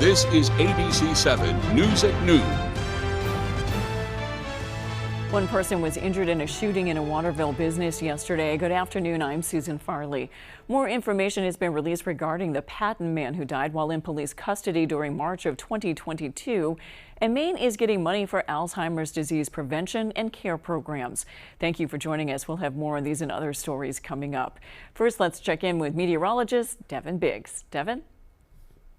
This is ABC 7 News at Noon. One person was injured in a shooting in a Waterville business yesterday. Good afternoon, I'm Susan Farley. More information has been released regarding the Patton man who died while in police custody during March of 2022. And Maine is getting money for Alzheimer's disease prevention and care programs. Thank you for joining us. We'll have more on these and other stories coming up. First, let's check in with meteorologist Devin Biggs. Devin?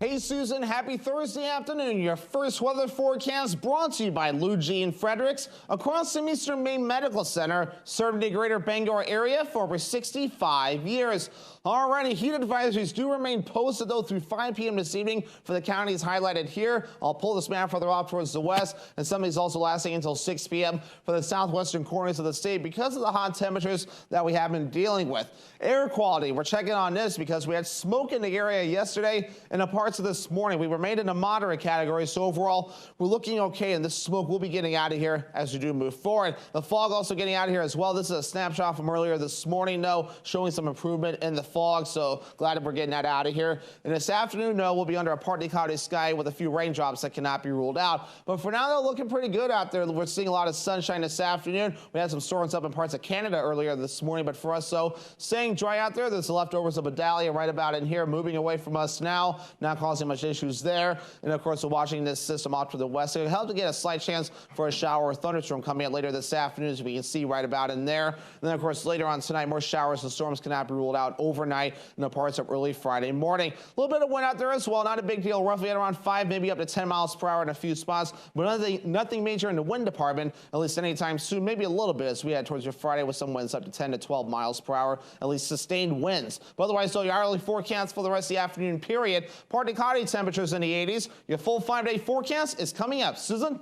Hey Susan, happy Thursday afternoon. Your first weather forecast brought to you by Lou G and Fredericks across the Eastern Maine Medical Center, serving the greater Bangor area for over 65 years. Alrighty, heat advisories do remain posted though through 5 p.m. this evening for the counties highlighted here. I'll pull this map further off towards the west, and some of these also lasting until 6 p.m. for the southwestern corners of the state because of the hot temperatures that we have been dealing with. Air quality, we're checking on this because we had smoke in the area yesterday and in parts of this morning. We remained in a moderate category, so overall we're looking okay, and this smoke will be getting out of here as we do move forward. The fog also getting out of here as well. This is a snapshot from earlier this morning, though, showing some improvement in the fog, so glad that we're getting that out of here. And this afternoon, no, we'll be under a partly cloudy sky with a few raindrops that cannot be ruled out. But for now, they're looking pretty good out there. We're seeing a lot of sunshine this afternoon. We had some storms up in parts of Canada earlier this morning, but for us, so staying dry out there. There's the leftovers of Vidalia right about in here, moving away from us now, not causing much issues there. And of course, we're watching this system off to the west. It'll help to get a slight chance for a shower or thunderstorm coming up later this afternoon, as we can see right about in there. And then, of course, later on tonight, more showers and storms cannot be ruled out overnight in the parts of early Friday morning. A little bit of wind out there as well, not a big deal, roughly at around 5, maybe up to 10 miles per hour in a few spots, but nothing major in the wind department, at least anytime soon, maybe a little bit as we head towards your Friday with some winds up to 10 to 12 miles per hour, at least sustained winds. But otherwise, though, your hourly forecast for the rest of the afternoon period, partly cloudy temperatures in the 80s. Your full 5-day forecast is coming up. Susan?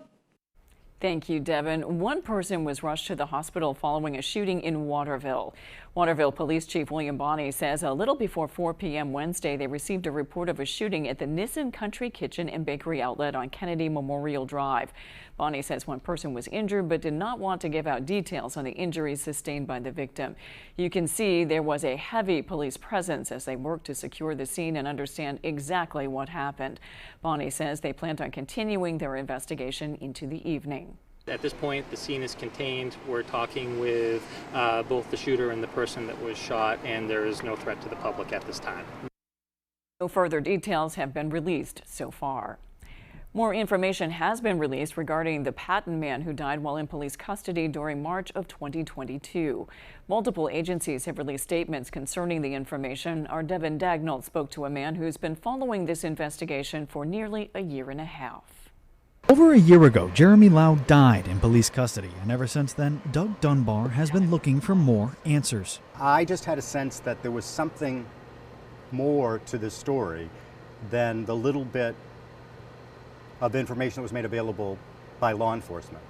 Thank you, Devin. One person was rushed to the hospital following a shooting in Waterville. Waterville Police Chief William Bonney says a little before 4 p.m. Wednesday, they received a report of a shooting at the Nissen Country Kitchen and Bakery outlet on Kennedy Memorial Drive. Bonney says one person was injured but did not want to give out details on the injuries sustained by the victim. You can see there was a heavy police presence as they worked to secure the scene and understand exactly what happened. Bonney says they plan on continuing their investigation into the evening. At this point, the scene is contained. We're talking with both the shooter and the person that was shot, and there is no threat to the public at this time. No further details have been released so far. More information has been released regarding the Patton man who died while in police custody during March of 2022. Multiple agencies have released statements concerning the information. Our Devin Dagnall spoke to a man who's been following this investigation for nearly a year and a half. Over a year ago, Jeremy Lau died in police custody, and ever since then, Doug Dunbar has been looking for more answers. I just had a sense that there was something more to this story than the little bit of information that was made available by law enforcement.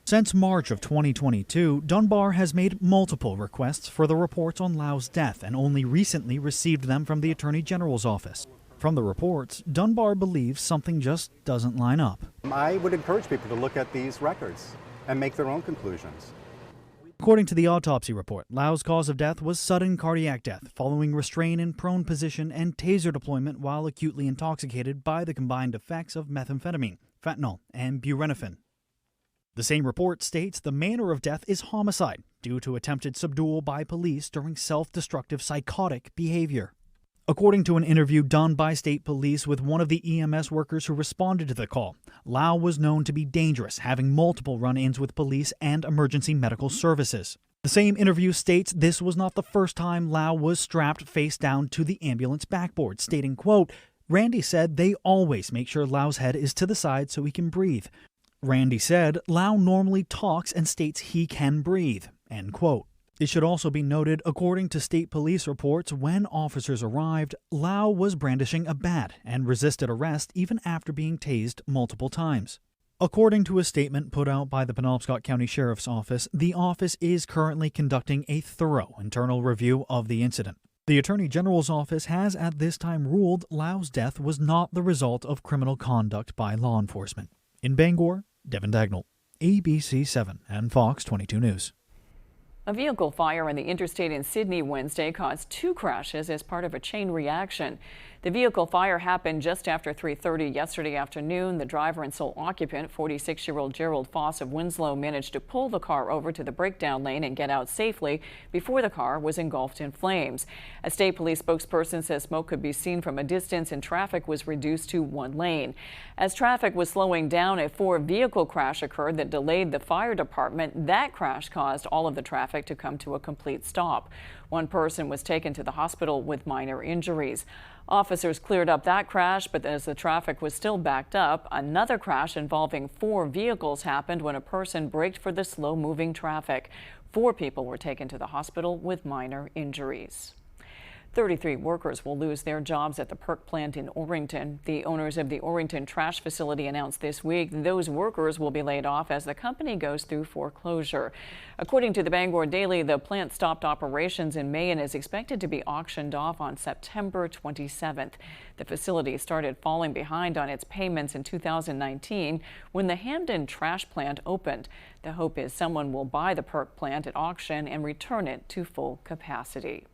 Since March of 2022, Dunbar has made multiple requests for the reports on Lau's death and only recently received them from the Attorney General's office. From the reports, Dunbar believes something just doesn't line up. I would encourage people to look at these records and make their own conclusions. According to the autopsy report, Lau's cause of death was sudden cardiac death following restraint in prone position and taser deployment while acutely intoxicated by the combined effects of methamphetamine, fentanyl, and buprenorphine. The same report states the manner of death is homicide due to attempted subdual by police during self-destructive psychotic behavior. According to an interview done by state police with one of the EMS workers who responded to the call, Lau was known to be dangerous, having multiple run-ins with police and emergency medical services. The same interview states this was not the first time Lau was strapped face down to the ambulance backboard, stating, quote, "Randy said they always make sure Lau's head is to the side so he can breathe. Randy said Lau normally talks and states he can breathe," end quote. It should also be noted, according to state police reports, when officers arrived, Lau was brandishing a bat and resisted arrest even after being tased multiple times. According to a statement put out by the Penobscot County Sheriff's Office, the office is currently conducting a thorough internal review of the incident. The Attorney General's office has at this time ruled Lau's death was not the result of criminal conduct by law enforcement. In Bangor, Devin Dagnall, ABC 7 and Fox 22 News. A vehicle fire on the interstate in Sydney Wednesday caused 2 crashes as part of a chain reaction. The vehicle fire happened just after 3:30 yesterday afternoon. The driver and sole occupant, 46-year-old Gerald Foss of Winslow, managed to pull the car over to the breakdown lane and get out safely before the car was engulfed in flames. A state police spokesperson says smoke could be seen from a distance and traffic was reduced to 1 lane. As traffic was slowing down, a 4-vehicle crash occurred that delayed the fire department. That crash caused all of the traffic to come to a complete stop. 1 person was taken to the hospital with minor injuries. Officers cleared up that crash, but as the traffic was still backed up, another crash involving 4 vehicles happened when a person braked for the slow-moving traffic. 4 people were taken to the hospital with minor injuries. 33 workers will lose their jobs at the Perk plant in Orrington. The owners of the Orrington trash facility announced this week those workers will be laid off as the company goes through foreclosure. According to the Bangor Daily, the plant stopped operations in May and is expected to be auctioned off on September 27th. The facility started falling behind on its payments in 2019 when the Hamden trash plant opened. The hope is someone will buy the Perk plant at auction and return it to full capacity.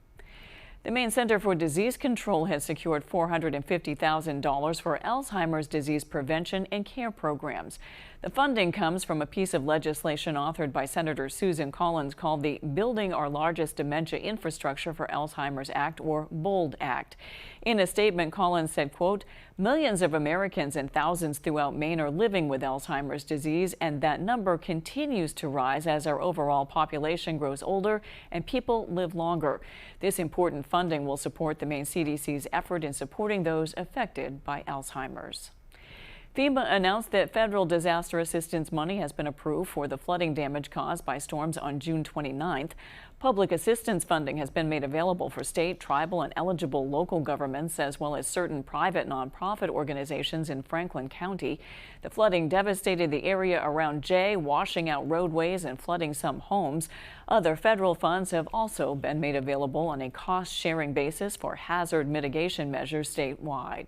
The Maine Center for Disease Control has secured $450,000 for Alzheimer's disease prevention and care programs. The funding comes from a piece of legislation authored by Senator Susan Collins called the Building Our Largest Dementia Infrastructure for Alzheimer's Act, or BOLD Act. In a statement, Collins said, quote, "Millions of Americans and thousands throughout Maine are living with Alzheimer's disease, and that number continues to rise as our overall population grows older and people live longer. This important funding will support the Maine CDC's effort in supporting those affected by Alzheimer's." FEMA announced that federal disaster assistance money has been approved for the flooding damage caused by storms on June 29th. Public assistance funding has been made available for state, tribal, and eligible local governments, as well as certain private nonprofit organizations in Franklin County. The flooding devastated the area around Jay, washing out roadways and flooding some homes. Other federal funds have also been made available on a cost-sharing basis for hazard mitigation measures statewide.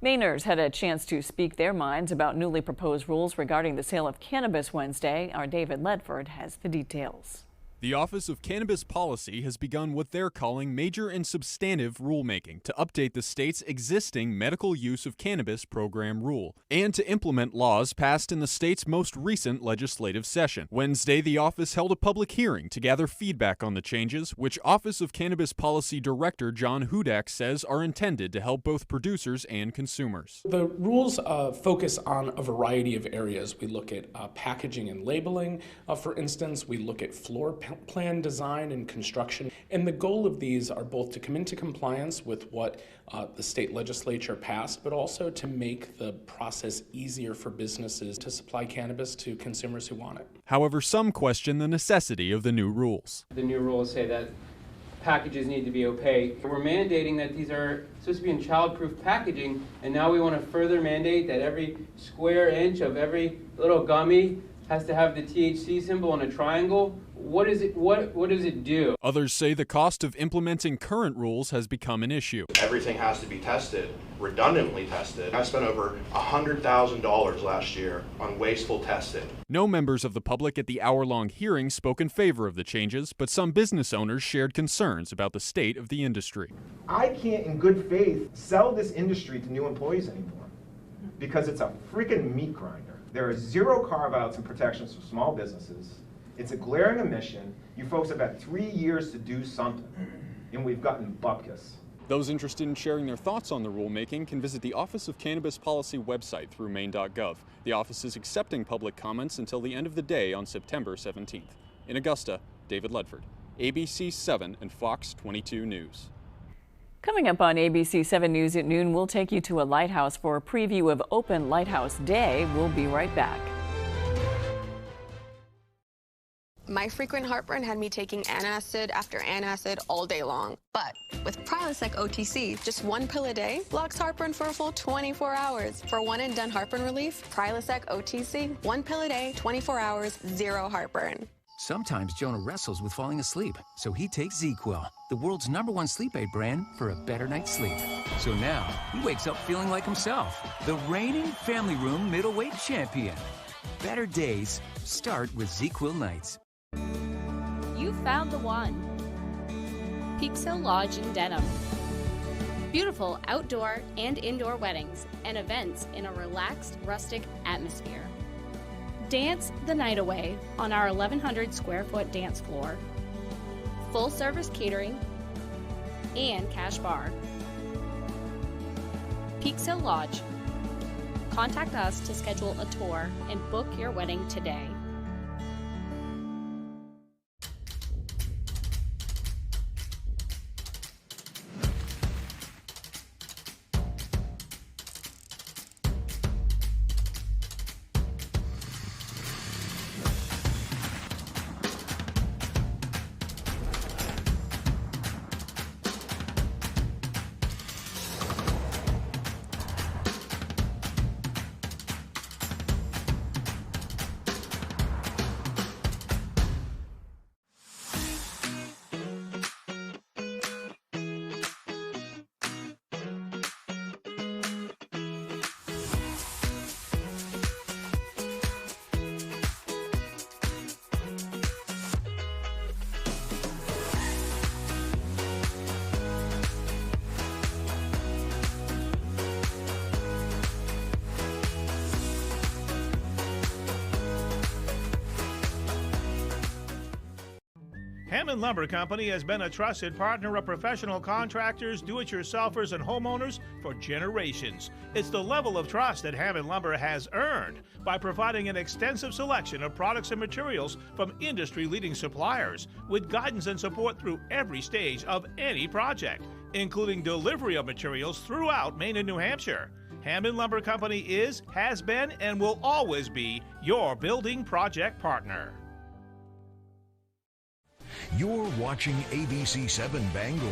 Mainers had a chance to speak their minds about newly proposed rules regarding the sale of cannabis Wednesday. Our David Ledford has the details. The Office of Cannabis Policy has begun what they're calling major and substantive rulemaking to update the state's existing medical use of cannabis program rule and to implement laws passed in the state's most recent legislative session. Wednesday, the office held a public hearing to gather feedback on the changes, which Office of Cannabis Policy Director John Hudak says are intended to help both producers and consumers. The rules focus on a variety of areas. We look at packaging and labeling, for instance. We look at floor plan design and construction. And the goal of these are both to come into compliance with what the state legislature passed, but also to make the process easier for businesses to supply cannabis to consumers who want it. However, some question the necessity of the new rules. The new rules say that packages need to be opaque. We're mandating that these are supposed to be in child-proof packaging, and now we want to further mandate that every square inch of every little gummy has to have the THC symbol in a triangle. What is it? What does it do? Others say the cost of implementing current rules has become an issue. Everything has to be tested, redundantly tested. I spent over $100,000 last year on wasteful testing. No members of the public at the hour-long hearing spoke in favor of the changes, but some business owners shared concerns about the state of the industry. I can't, in good faith, sell this industry to new employees anymore because it's a freaking meat grinder. There are zero carve-outs and protections for small businesses. It's a glaring omission. You folks have had 3 years to do something, and we've gotten bupkis. Those interested in sharing their thoughts on the rulemaking can visit the Office of Cannabis Policy website through maine.gov. The office is accepting public comments until the end of the day on September 17th. In Augusta, David Ledford, ABC 7 and Fox 22 News. Coming up on ABC 7 News at noon, we'll take you to a lighthouse for a preview of Open Lighthouse Day. We'll be right back. My frequent heartburn had me taking antacid after antacid all day long. But with Prilosec OTC, just 1 pill a day blocks heartburn for a full 24 hours. For one-and-done heartburn relief, Prilosec OTC, 1 pill a day, 24 hours, 0 heartburn. Sometimes Jonah wrestles with falling asleep, so he takes ZzzQuil, the world's #1 sleep aid brand, for a better night's sleep. So now, he wakes up feeling like himself, the reigning family room middleweight champion. Better days start with ZzzQuil nights. found the one. Peaks Hill Lodge in Denham. Beautiful outdoor and indoor weddings and events in a relaxed, rustic atmosphere. Dance the night away on our 1,100 square foot dance floor. Full service catering and cash bar. Peaks Hill Lodge. Contact us to schedule a tour and book your wedding today. Hammond Lumber Company has been a trusted partner of professional contractors, do-it-yourselfers, and homeowners for generations. It's the level of trust that Hammond Lumber has earned by providing an extensive selection of products and materials from industry-leading suppliers with guidance and support through every stage of any project, including delivery of materials throughout Maine and New Hampshire. Hammond Lumber Company is, has been, and will always be your building project partner. You're watching ABC 7 Bangor.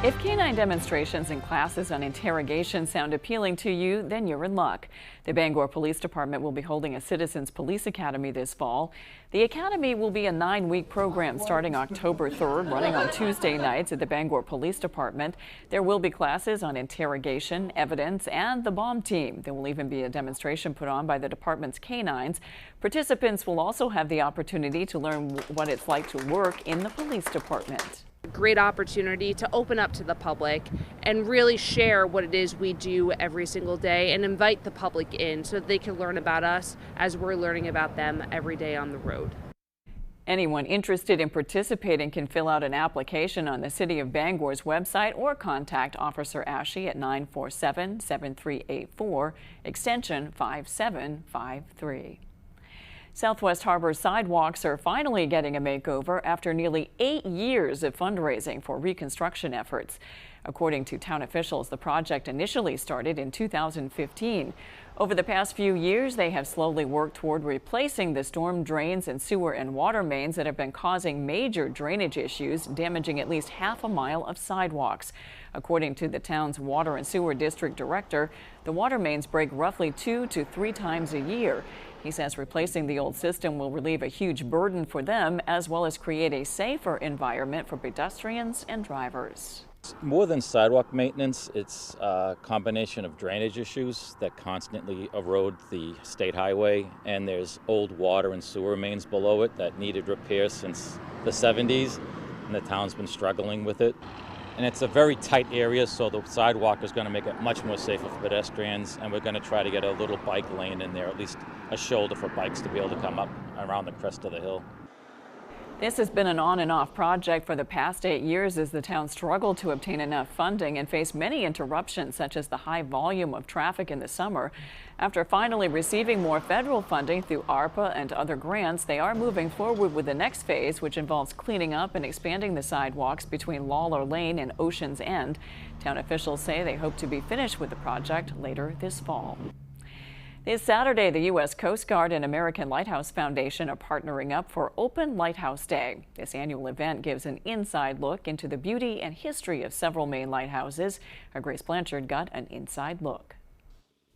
If canine demonstrations and classes on interrogation sound appealing to you, then you're in luck. The Bangor Police Department will be holding a Citizens Police Academy this fall. The Academy will be a 9-week program starting October 3rd, running on Tuesday nights at the Bangor Police Department. There will be classes on interrogation, evidence, and the bomb team. There will even be a demonstration put on by the department's canines. Participants will also have the opportunity to learn what it's like to work in the police department. Great opportunity to open up to the public and really share what it is we do every single day and invite the public in so that they can learn about us as we're learning about them every day on the road. Anyone interested in participating can fill out an application on the City of Bangor's website or contact Officer Ashe at 947-7384, extension 5753. Southwest Harbor sidewalks are finally getting a makeover after nearly 8 years of fundraising for reconstruction efforts. According to town officials, the project initially started in 2015. Over the past few years, they have slowly worked toward replacing the storm drains and sewer and water mains that have been causing major drainage issues, damaging at least half a mile of sidewalks. According to the town's water and sewer district director, the water mains break roughly 2 to 3 times a year. He says replacing the old system will relieve a huge burden for them, as well as create a safer environment for pedestrians and drivers. More than sidewalk maintenance, it's a combination of drainage issues that constantly erode the state highway, and there's old water and sewer mains below it that needed repair since the 70s, and the town's been struggling with it. And it's a very tight area, so the sidewalk is going to make it much more safer for pedestrians, and we're going to try to get a little bike lane in there, at least a shoulder for bikes to be able to come up around the crest of the hill. This has been an on and off project for the past 8 years as the town struggled to obtain enough funding and faced many interruptions, such as the high volume of traffic in the summer. After finally receiving more federal funding through ARPA and other grants, they are moving forward with the next phase, which involves cleaning up and expanding the sidewalks between Lawler Lane and Ocean's End. Town officials say they hope to be finished with the project later this fall. This Saturday, the U.S. Coast Guard and American Lighthouse Foundation are partnering up for Open Lighthouse Day. This annual event gives an inside look into the beauty and history of several Maine lighthouses. Our Grace Blanchard got an inside look.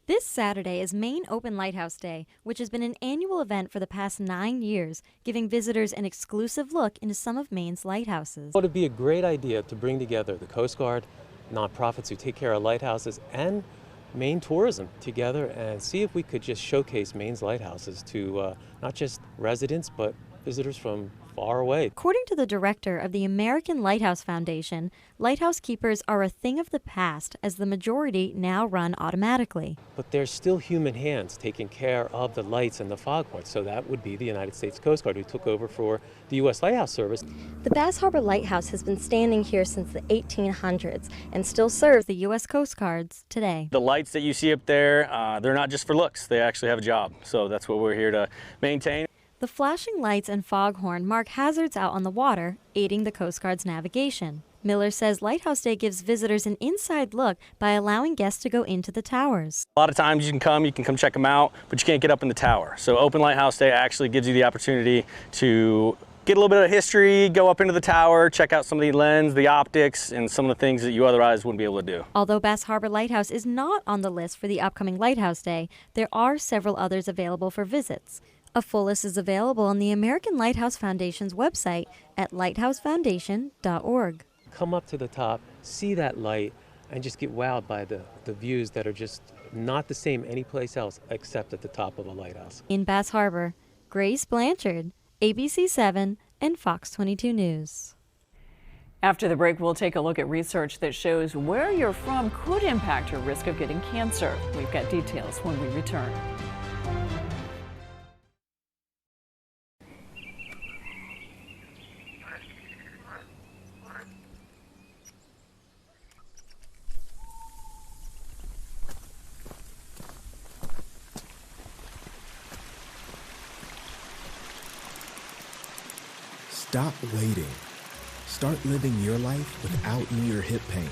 This Saturday is Maine Open Lighthouse Day, which has been an annual event for the past 9 years, giving visitors an exclusive look into some of Maine's lighthouses. It would be a great idea to bring together the Coast Guard, nonprofits who take care of lighthouses, and Maine tourism together and see if we could just showcase Maine's lighthouses to not just residents, but visitors from far away. According to the director of the American Lighthouse Foundation, lighthouse keepers are a thing of the past as the majority now run automatically. But there's still human hands taking care of the lights and the foghorns, so that would be the United States Coast Guard, who took over for the U.S. Lighthouse Service. The Bass Harbor Lighthouse has been standing here since the 1800s and still serves the U.S. Coast Guards today. The lights that you see up there, they're not just for looks, they actually have a job, so that's what we're here to maintain. The flashing lights and foghorn mark hazards out on the water, aiding the Coast Guard's navigation. Miller says Lighthouse Day gives visitors an inside look by allowing guests to go into the towers. A lot of times you can come check them out, but you can't get up in the tower. So Open Lighthouse Day actually gives you the opportunity to get a little bit of history, go up into the tower, check out some of the lens, the optics, and some of the things that you otherwise wouldn't be able to do. Although Bass Harbor Lighthouse is not on the list for the upcoming Lighthouse Day, there are several others available for visits. A full list is available on the American Lighthouse Foundation's website at lighthousefoundation.org. Come up to the top, see that light, and just get wowed by the views that are just not the same anyplace else except at the top of a lighthouse. In Bass Harbor, Grace Blanchard, ABC 7 and Fox 22 News. After the break, we'll take a look at research that shows where you're from could impact your risk of getting cancer. We've got details when we return. Stop waiting. Start living your life without knee or hip pain.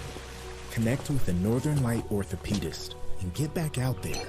Connect with a Northern Light orthopedist and get back out there.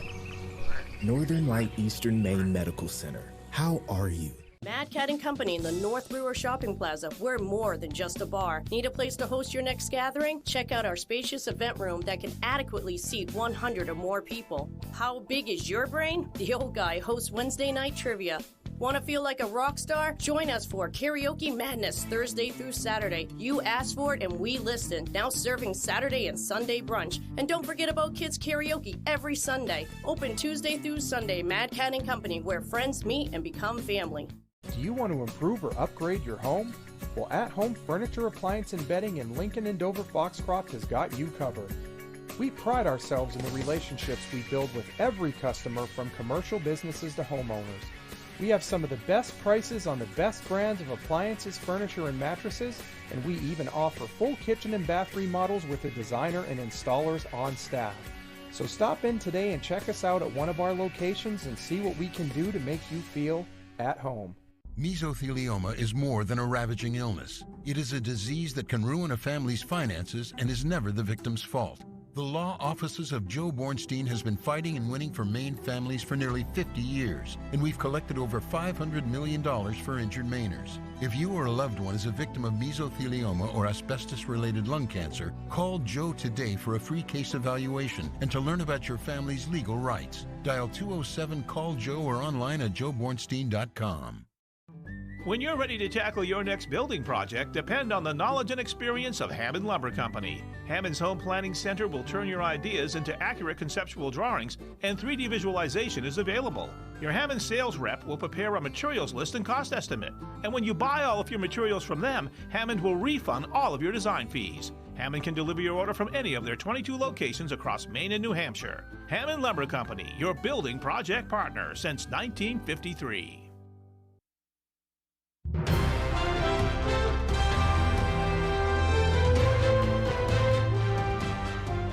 Northern Light Eastern Maine Medical Center. How are you? Mad Cat & Company in the North Brewer Shopping Plaza. We're more than just a bar. Need a place to host your next gathering? Check out our spacious event room that can adequately seat 100 or more people. How big is your brain? The Old Guy hosts Wednesday night trivia. Want to feel like a rock star? Join us for Karaoke Madness Thursday through Saturday. You asked for it and we listened. Now serving Saturday and Sunday brunch. And don't forget about kids karaoke every Sunday. Open Tuesday through Sunday. Mad Cat & Company, where friends meet and become family. Do you want to improve or upgrade your home? Well, At Home Furniture, Appliance, and Bedding in Lincoln and Dover Foxcroft has got you covered. We pride ourselves in the relationships we build with every customer, from commercial businesses to homeowners. We have some of the best prices on the best brands of appliances, furniture, and mattresses, and we even offer full kitchen and bath remodels with a designer and installers on staff. So stop in today and check us out at one of our locations and see what we can do to make you feel at home. Mesothelioma is more than a ravaging illness. It is a disease that can ruin a family's finances and is never the victim's fault. The law offices of Joe Bornstein has been fighting and winning for Maine families for nearly 50 years, and we've collected over $500 million for injured Mainers. If you or a loved one is a victim of mesothelioma or asbestos-related lung cancer, call Joe today for a free case evaluation and to learn about your family's legal rights. Dial 207-CALL-JOE or online at joebornstein.com. When you're ready to tackle your next building project, depend on the knowledge and experience of Hammond Lumber Company. Hammond's Home Planning Center will turn your ideas into accurate conceptual drawings, and 3D visualization is available. Your Hammond sales rep will prepare a materials list and cost estimate. And when you buy all of your materials from them, Hammond will refund all of your design fees. Hammond can deliver your order from any of their 22 locations across Maine and New Hampshire. Hammond Lumber Company, your building project partner since 1953.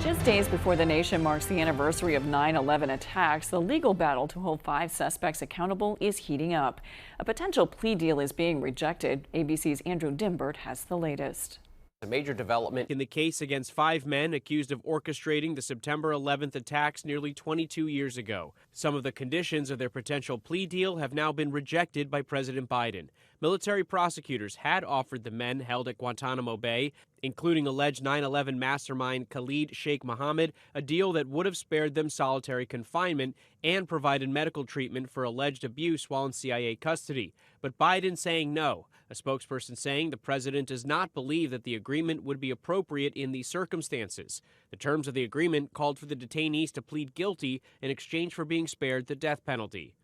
Just days before the nation marks the anniversary of 9/11 attacks, the legal battle to hold 5 suspects accountable is heating up. A potential plea deal is being rejected. ABC's Andrew Dimbert has the latest. A major development in the case against 5 men accused of orchestrating the September 11th attacks nearly 22 years ago. Some of the conditions of their potential plea deal have now been rejected by President Biden. Military prosecutors had offered the men held at Guantanamo Bay, including alleged 9/11 mastermind Khalid Sheikh Mohammed, a deal that would have spared them solitary confinement and provided medical treatment for alleged abuse while in CIA custody. But Biden saying no, a spokesperson saying the president does not believe that the agreement would be appropriate in these circumstances. The terms of the agreement called for the detainees to plead guilty in exchange for being spared the death penalty.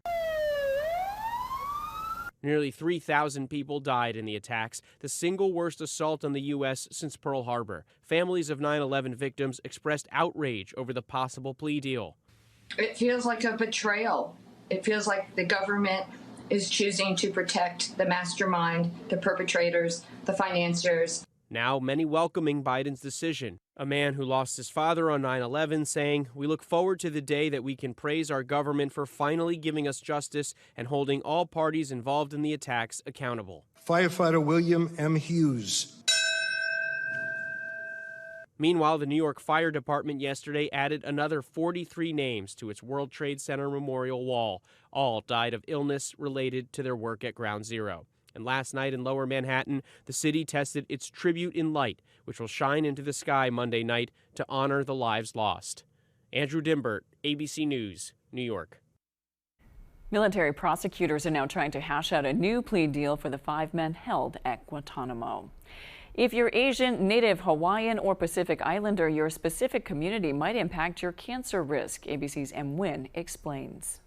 Nearly 3,000 people died in the attacks, the single worst assault on the U.S. since Pearl Harbor. Families of 9/11 victims expressed outrage over the possible plea deal. It feels like a betrayal. It feels like the government is choosing to protect the mastermind, the perpetrators, the financiers. Now, many welcoming Biden's decision. A man who lost his father on 9/11 saying, "We look forward to the day that we can praise our government for finally giving us justice and holding all parties involved in the attacks accountable." Firefighter William M. Hughes. Meanwhile, the New York Fire Department yesterday added another 43 names to its World Trade Center memorial wall. All died of illness related to their work at Ground Zero. And last night in Lower Manhattan, the city tested its Tribute in Light, which will shine into the sky Monday night to honor the lives lost. Andrew Dimbert, ABC News, New York. Military prosecutors are now trying to hash out a new plea deal for the 5 men held at Guantanamo. If you're Asian, Native, Hawaiian, or Pacific Islander, your specific community might impact your cancer risk. ABC's M. Nguyen explains.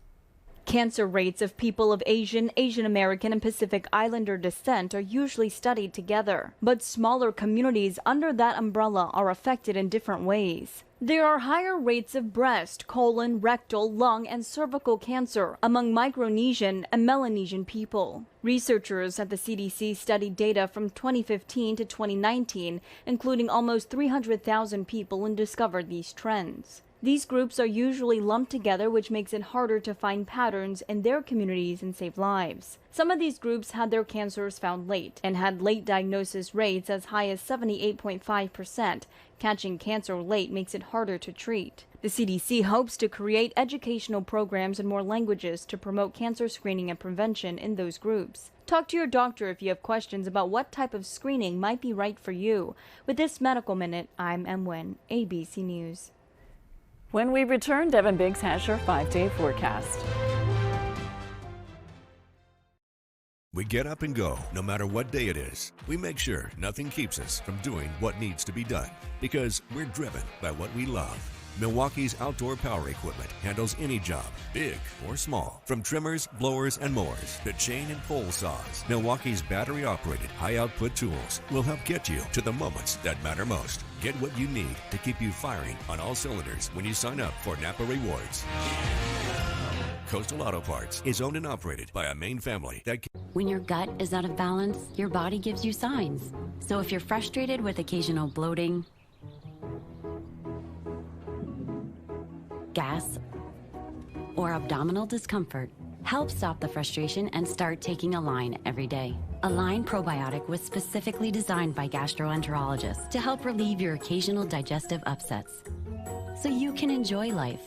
Cancer rates of people of Asian, Asian American, and Pacific Islander descent are usually studied together, but smaller communities under that umbrella are affected in different ways. There are higher rates of breast, colon, rectal, lung, and cervical cancer among Micronesian and Melanesian people. Researchers at the CDC studied data from 2015 to 2019, including almost 300,000 people, and discovered these trends. These groups are usually lumped together, which makes it harder to find patterns in their communities and save lives. Some of these groups had their cancers found late and had late diagnosis rates as high as 78.5%. Catching cancer late makes it harder to treat. The CDC hopes to create educational programs in more languages to promote cancer screening and prevention in those groups. Talk to your doctor if you have questions about what type of screening might be right for you. With this Medical Minute, I'm M. Nguyen, ABC News. When we return, Devin Biggs has your 5-day forecast. We get up and go, no matter what day it is. We make sure nothing keeps us from doing what needs to be done, because we're driven by what we love. Milwaukee's outdoor power equipment handles any job, big or small. From trimmers, blowers, and mowers to chain and pole saws, Milwaukee's battery-operated high-output tools will help get you to the moments that matter most. Get what you need to keep you firing on all cylinders when you sign up for Napa Rewards. Coastal Auto Parts is owned and operated by a Maine family that... When your gut is out of balance, your body gives you signs. So if you're frustrated with occasional bloating, gas, or abdominal discomfort, help stop the frustration and start taking Align every day. Align Probiotic was specifically designed by gastroenterologists to help relieve your occasional digestive upsets, so you can enjoy life.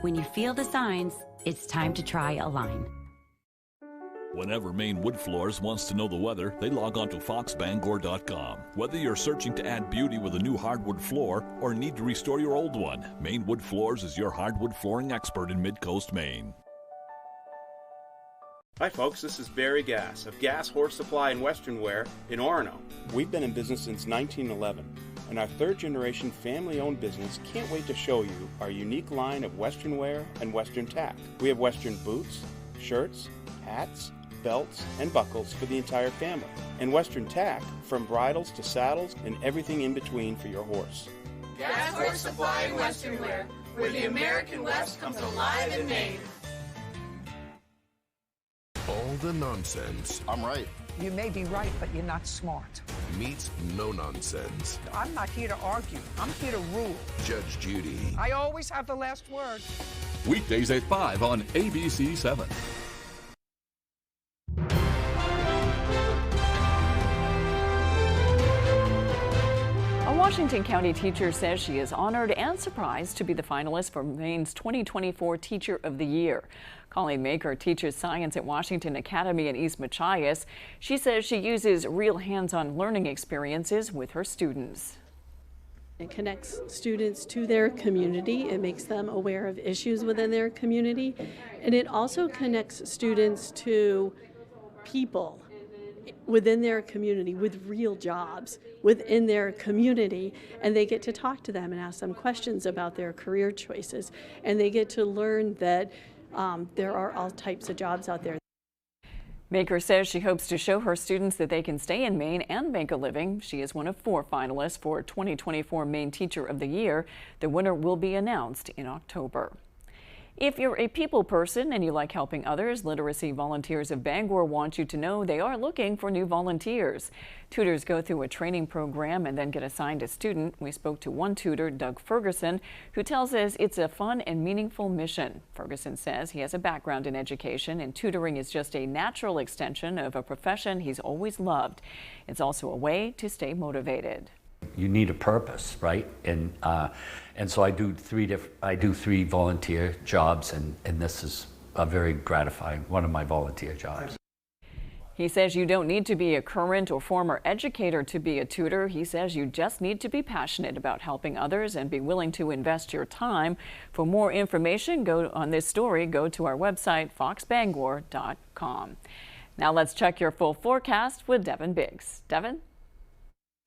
When you feel the signs, it's time to try Align. Whenever Maine Wood Floors wants to know the weather, they log on to foxbangor.com. Whether you're searching to add beauty with a new hardwood floor or need to restore your old one, Maine Wood Floors is your hardwood flooring expert in Mid-Coast Maine. Hi folks, this is Barry Gass of Gass Horse Supply and Western Wear in Orono. We've been in business since 1911, and our third-generation family-owned business can't wait to show you our unique line of Western wear and Western tack. We have Western boots, shirts, hats, belts, and buckles for the entire family, and Western tack from bridles to saddles and everything in between for your horse. Gass Horse Supply and Western Wear, where the American West comes alive in Maine. All the nonsense. I'm right. You may be right, but you're not smart. Meets no nonsense. I'm not here to argue. I'm here to rule. Judge Judy. I always have the last word. Weekdays at 5 on ABC 7. A Washington County teacher says she is honored and surprised to be the finalist for Maine's 2024 Teacher of the Year. Colleen Maker teaches science at Washington Academy in East Machias. She says she uses real hands-on learning experiences with her students. It connects students to their community. It makes them aware of issues within their community. And it also connects students to people within their community with real jobs within their community, and they get to talk to them and ask them questions about their career choices, and they get to learn that there are all types of jobs out there. Maker says she hopes to show her students that they can stay in Maine and make a living. She is one of 4 finalists for 2024 Maine Teacher of the Year. The winner will be announced in October. If you're a people person and you like helping others, Literacy Volunteers of Bangor want you to know they are looking for new volunteers. Tutors go through a training program and then get assigned a student. We spoke to one tutor, Doug Ferguson, who tells us it's a fun and meaningful mission. Ferguson says he has a background in education and tutoring is just a natural extension of a profession he's always loved. It's also a way to stay motivated. You need a purpose, right? And so I do 3 volunteer jobs, and this is a very gratifying one of my volunteer jobs. He says you don't need to be a current or former educator to be a tutor. He says you just need to be passionate about helping others and be willing to invest your time. For more information on this story, go to our website, foxbangor.com. Now let's check your full forecast with Devin Biggs. Devin?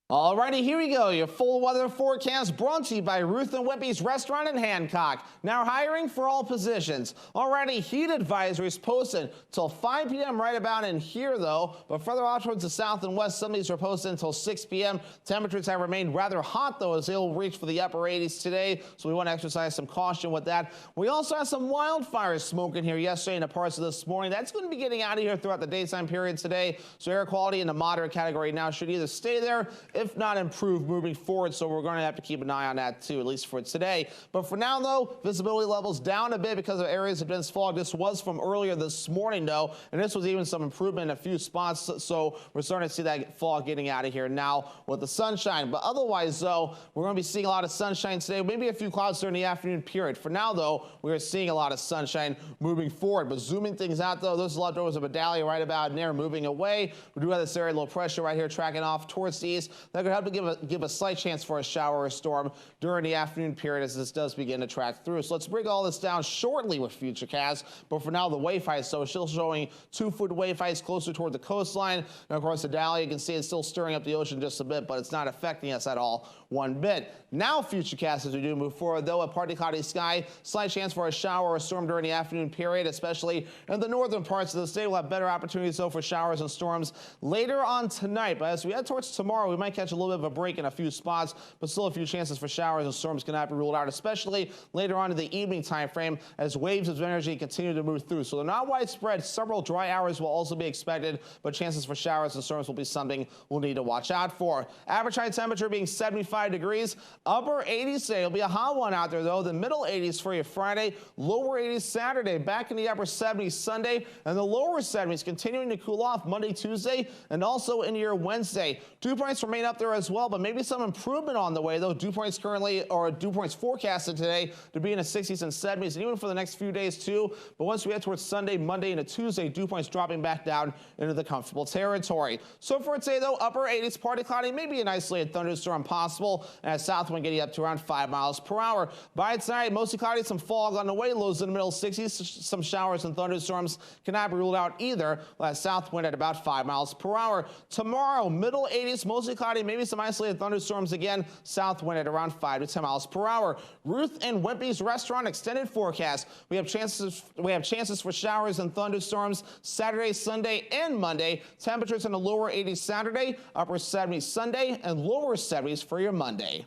Alrighty, here we go. Your full weather forecast brought to you by Ruth and Whippy's Restaurant in Hancock. Now hiring for all positions. Already heat advisories posted till 5 p.m. right about in here though, but further out towards the south and west, some of these are posted until 6 p.m. Temperatures have remained rather hot though as they'll reach for the upper 80s today, so we want to exercise some caution with that. We also had some wildfires smoking here yesterday and the parts of this morning. That's going to be getting out of here throughout the daytime period today, so air quality in the moderate category now should either stay there, if not improve moving forward, so we're going to have to keep an eye on that too, at least for today. But for now though, visibility levels down a bit because of areas of dense fog. This was from earlier this morning though, and this was even some improvement in a few spots, so we're starting to see that fog getting out of here now with the sunshine. But otherwise though, we're going to be seeing a lot of sunshine today, maybe a few clouds during the afternoon period. For now though, we're seeing a lot of sunshine moving forward. But zooming things out though, those leftovers of Vidalia right about in there moving away. We do have this area low pressure right here tracking off towards the east. That could help to give a slight chance for a shower or storm during the afternoon period as this does begin to track through. So let's bring all this down shortly with Futurecast. But for now, the wave height, so it's still showing 2-foot wave heights closer toward the coastline. And of course, the Vidalia, you can see it's still stirring up the ocean just a bit, but it's not affecting us at all one bit. Now, Futurecast as we do move forward, though, a partly cloudy sky, slight chance for a shower or storm during the afternoon period, especially in the northern parts of the state. We'll have better opportunities, though, for showers and storms later on tonight. But as we head towards tomorrow, we might catch a little bit of a break in a few spots, but still a few chances for showers and storms cannot be ruled out, especially later on in the evening time frame as waves of energy continue to move through. So they're not widespread. Several dry hours will also be expected, but chances for showers and storms will be something we'll need to watch out for. Average high temperature being 75 degrees. Upper 80s today. It'll be a hot one out there, though. The middle 80s for you Friday. Lower 80s Saturday. Back in the upper 70s Sunday. And the lower 70s continuing to cool off Monday, Tuesday, and also into your Wednesday. Dew points remain up there as well, but maybe some improvement on the way, though. Dew points forecasted today to be in the 60s and 70s, and even for the next few days, too. But once we head towards Sunday, Monday, and Tuesday, dew points dropping back down into the comfortable territory. So for today, though, upper 80s, partly cloudy, maybe an isolated thunderstorm possible, and a south wind getting up to around 5 miles per hour. By tonight, mostly cloudy, some fog on the way, lows in the middle 60s, some showers and thunderstorms cannot be ruled out either. We'll have south wind at about 5 miles per hour. Tomorrow, middle 80s, mostly cloudy, maybe some isolated thunderstorms again, south wind at around 5 to 10 miles per hour. Ruth and Wimpy's Restaurant extended forecast. We have chances for showers and thunderstorms Saturday, Sunday, and Monday. Temperatures in the lower 80s Saturday, upper 70s Sunday, and lower 70s for your Monday.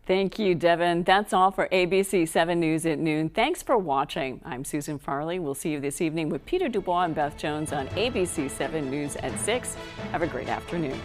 Thank you, Devin. That's all for ABC 7 News at noon. Thanks for watching. I'm Susan Farley. We'll see you this evening with Peter Dubois and Beth Jones on ABC 7 News at 6. Have a great afternoon.